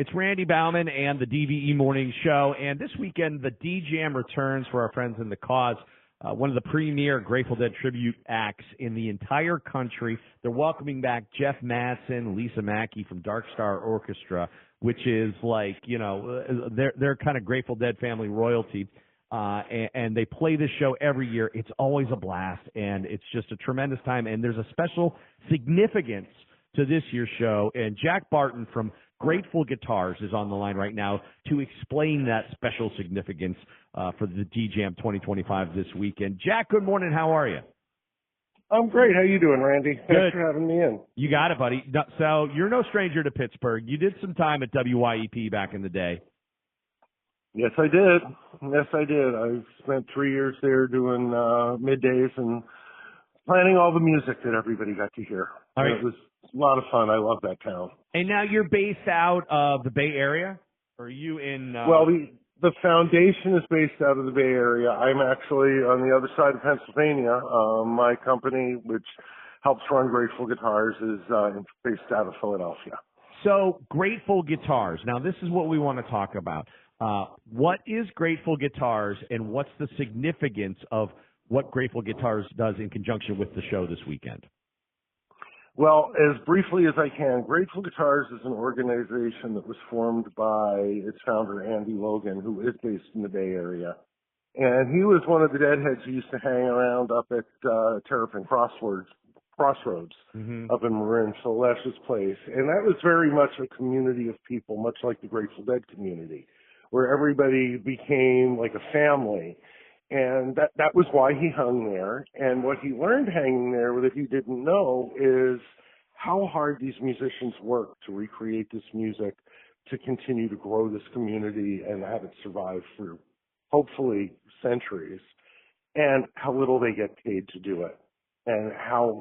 It's Randy Baumann and the DVE Morning Show, and this weekend the D-Jam returns for our friends in theCAUSE, one of the premier Grateful Dead tribute acts in the entire country. They're welcoming back Jeff Mattson, Lisa Mackey from Dark Star Orchestra, which is like, you know, they're kind of Grateful Dead family royalty. And they play this show every year. It's always a blast, and it's just a tremendous time. And there's a special significance to this year's show. And Jack Barton from Grateful Guitars is on the line right now to explain that special significance for the D-Jam 2025 this weekend. Jack, good morning. How are you? I'm great. How you doing, Randy? Good. Thanks for having me in. You got it, buddy. So you're no stranger to Pittsburgh. You did some time at WYEP back in the day. Yes, I did. Yes, I did. I spent 3 years there doing middays and planning all the music that everybody got to hear. All right. It was a lot of fun. I love that town. And now you're based out of the Bay Area? Or are you in... Well, the foundation is based out of the Bay Area. I'm actually on the other side of Pennsylvania. My company, which helps run Grateful Guitars, is based out of Philadelphia. So, Grateful Guitars. Now, this is what we want to talk about. What is Grateful Guitars, and what's the significance of what Grateful Guitars does in conjunction with the show this weekend? Well, as briefly as I can, Grateful Guitars is an organization that was formed by its founder, Andy Logan, who is based in the Bay Area. And he was one of the Deadheads who used to hang around up at Terrapin Crossroads up in Marin, Celeste's place. And that was very much a community of people, much like the Grateful Dead community, where everybody became like a family. And that was why he hung there. And what he learned hanging there that he didn't know is how hard these musicians work to recreate this music, to continue to grow this community and have it survive for hopefully centuries, and how little they get paid to do it, and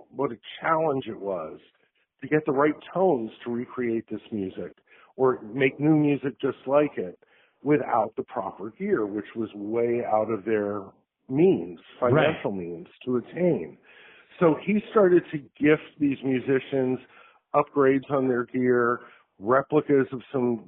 what a challenge it was to get the right tones to recreate this music or make new music just like it, without the proper gear, which was way out of their means, financial means to attain. So he started to gift these musicians upgrades on their gear, replicas of some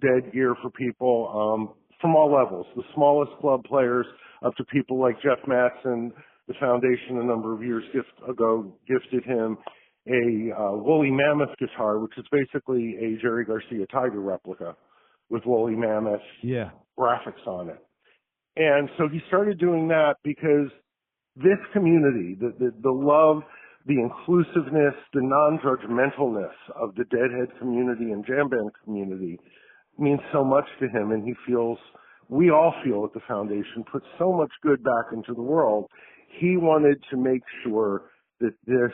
Dead gear for people from all levels, the smallest club players up to people like Jeff Mattson. The foundation a number of years ago gifted him a woolly mammoth guitar, which is basically a Jerry Garcia Tiger replica with woolly mammoth graphics on it. And so he started doing that because this community, the love, the inclusiveness, the non-judgmentalness of the Deadhead community and Jamband community means so much to him, and he feels, we all feel at the foundation, put so much good back into the world. He wanted to make sure that this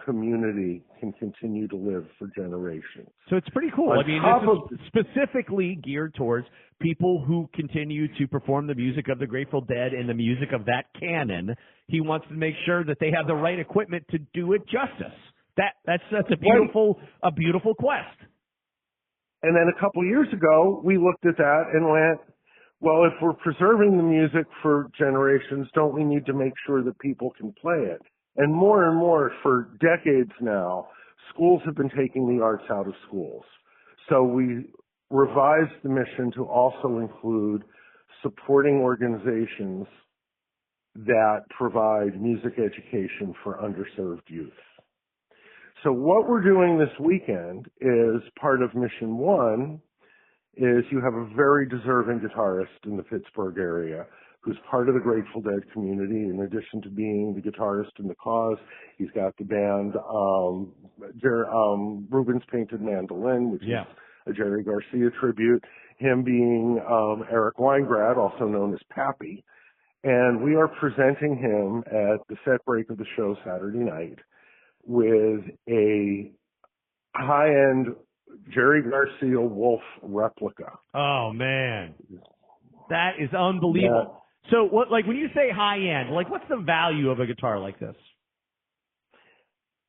community can continue to live for generations. So it's pretty cool. I mean, this is specifically geared towards people who continue to perform the music of the Grateful Dead and the music of that canon. He wants to make sure that they have the right equipment to do it justice. That's a beautiful quest. And then a couple years ago, we looked at that and went, well, if we're preserving the music for generations, don't we need to make sure that people can play it? And more, for decades now, schools have been taking the arts out of schools. So we revised the mission to also include supporting organizations that provide music education for underserved youth. So what we're doing this weekend is part of Mission 1 is you have a very deserving guitarist in the Pittsburgh area who's part of the Grateful Dead community. In addition to being the guitarist in theCAUSE, he's got the band Rubens Painted Mandolin, which is a Jerry Garcia tribute, him being Eric Weingrad, also known as Pappy. And we are presenting him at the set break of the show Saturday night with a high-end Jerry Garcia Wolf replica. Oh, man. That is unbelievable. Yeah. So, when you say high-end, what's the value of a guitar like this?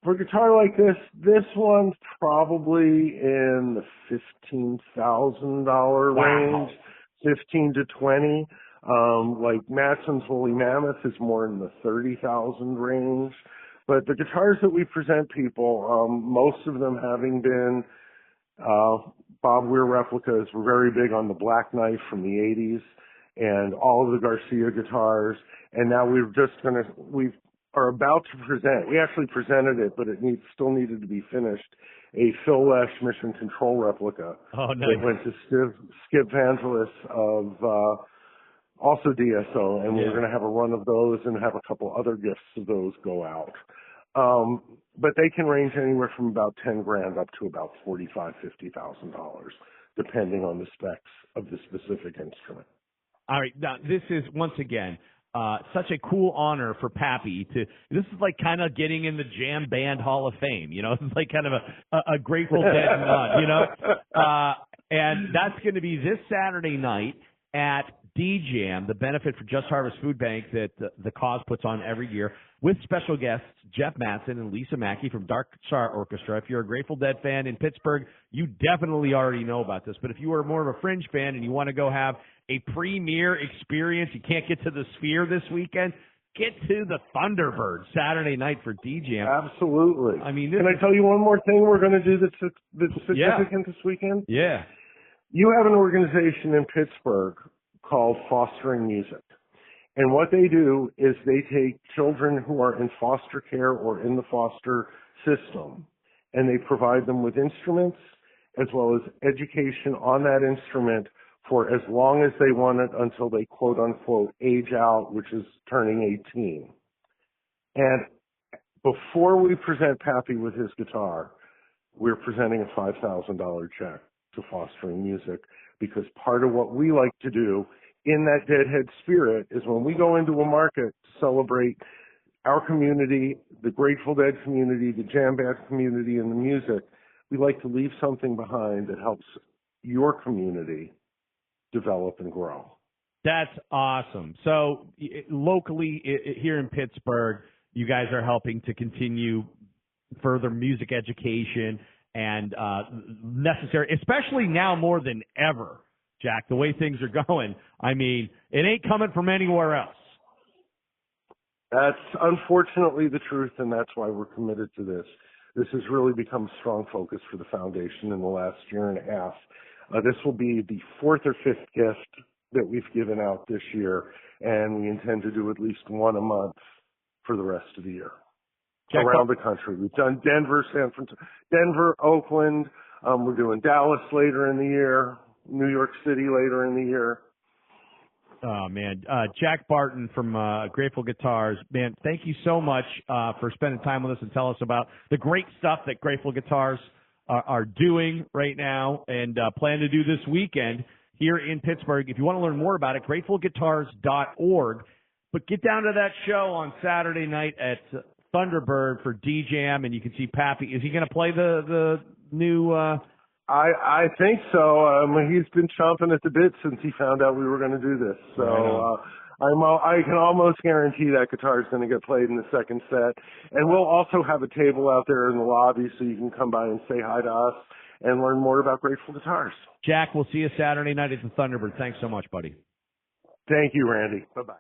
For a guitar like this one's probably in the $15,000 range, 15 to 20. Like Mattson's Woolly Mammoth is more in the 30,000 range. But the guitars that we present people, most of them having been Bob Weir replicas. We're very big on the Black Knife from the 80s and all of the Garcia guitars. And now we are about to present. We actually presented it, but it still needed to be finished. A Phil Lesh Mission Control replica. Oh, nice. That went to Skip Vangelis of also DSO, and we're going to have a run of those and have a couple other gifts of those go out. But they can range anywhere from about $10,000 up to about $45,000-$50,000, depending on the specs of the specific instrument. All right, now this is once again such a cool honor for Pappy to. This is like kind of getting in the Jamband Hall of Fame, you know. It's like kind of a Grateful Dead nod, you know. And that's going to be this Saturday night at DJam, the benefit for Just Harvest Food Bank that the cause puts on every year, with special guests Jeff Mattson and Lisa Mackey from Dark Star Orchestra. If you're a Grateful Dead fan in Pittsburgh, you definitely already know about this. But if you are more of a fringe fan and you want to go have a premier experience, you can't get to the Sphere this weekend, get to the Thunderbird Saturday night for DJam. Absolutely. I mean, can I tell you one more thing we're going to do that's significant this weekend? Yeah. You have an organization in Pittsburgh called Fostering Music. And what they do is they take children who are in foster care or in the foster system, and they provide them with instruments as well as education on that instrument for as long as they want it until they quote unquote age out, which is turning 18. And before we present Pappy with his guitar, we're presenting a $5,000 check to Fostering Music, because part of what we like to do in that Deadhead spirit is when we go into a market to celebrate our community, the Grateful Dead community, the Jamband community, and the music, we like to leave something behind that helps your community develop and grow. That's awesome. So locally here in Pittsburgh, you guys are helping to continue further music education and necessary, especially now more than ever, Jack, the way things are going. I mean, it ain't coming from anywhere else. That's unfortunately the truth, and that's why we're committed to this. This has really become a strong focus for the foundation in the last year and a half. This will be the fourth or fifth gift that we've given out this year, and we intend to do at least one a month for the rest of the year. Jack, around the country. We've done Denver, San Francisco, Denver, Oakland. We're doing Dallas later in the year, New York City later in the year. Oh, man. Jack Barton from Grateful Guitars. Man, thank you so much for spending time with us and tell us about the great stuff that Grateful Guitars are doing right now and plan to do this weekend here in Pittsburgh. If you want to learn more about it, gratefulguitars.org. But get down to that show on Saturday night at Thunderbird for DJam, and you can see Pappy. Is he going to play the new I think so. He's been chomping at the bit since he found out we were going to do this. So I can almost guarantee that guitar is going to get played in the second set. And we'll also have a table out there in the lobby so you can come by and say hi to us and learn more about Grateful Guitars. Jack, we'll see you Saturday night at the Thunderbird. Thanks so much, buddy. Thank you, Randy. Bye-bye.